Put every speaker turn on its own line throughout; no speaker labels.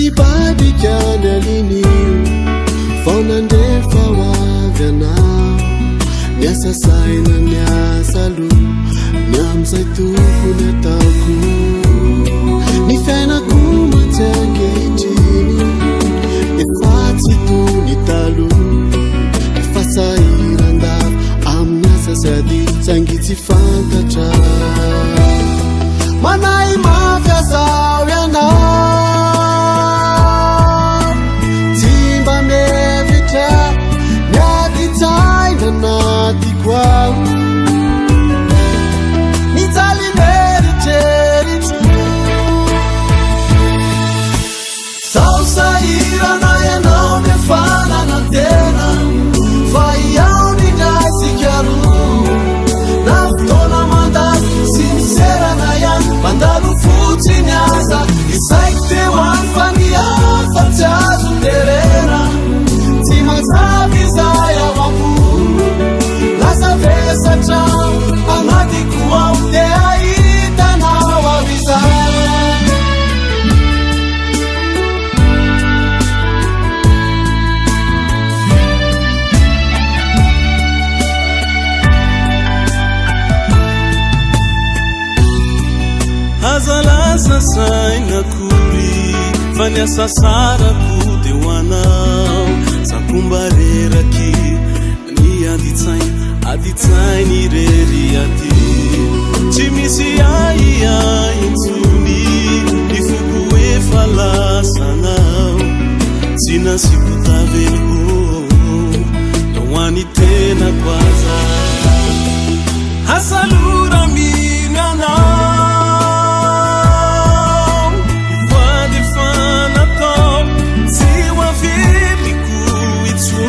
badikandalini faunandefa wavyana niasasaina niasalu niamsaitukunetaku nifena kumatengetini ifatsitunitalu ifasairanda amniasasadi sangitsifantatra manai mavyasawyana Natikwau nitalimeriteritu sausaira naye naonefana na tena faiao ninasikaru naftona manda sincera nayan mandaru futinyaza isaikte wanfania fatazu terera timazavizaya wapu Nasavesatra amadikuwa uteaita na waviza Hazala sasaina kuri fanya sasara kudewanao sakumbarera ki Aditsaini reriati Chimisi ya insuni Ifukue falasana Sina sikutavelo Nawani tena kwaza Hasalura minana Wadifana top Siwa vili kuitu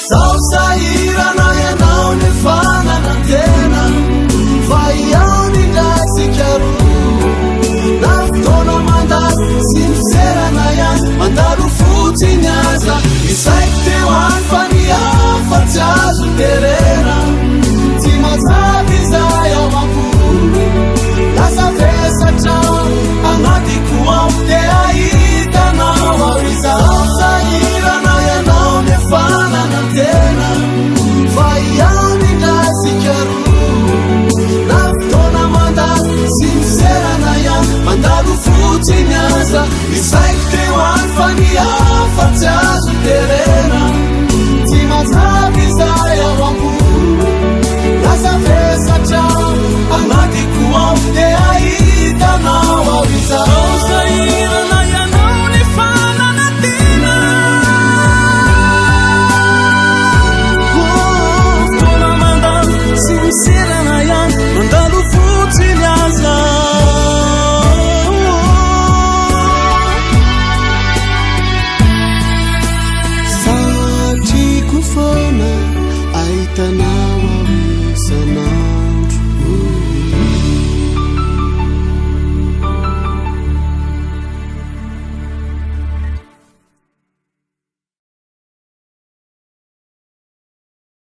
Sausaira naye naonefana na tena faiao ninasikaru naftona manda sincera nayan mandaru futinyaza isaikte wanfania fatazu terera timazavizaya wakuru nasavesatra amadikuwa uteaita na wawiza Sausaira naye naonefana na tena faiao ninasikaru naftona manda sincera nayan mandaru futinyaza isaikte wanfania fatazu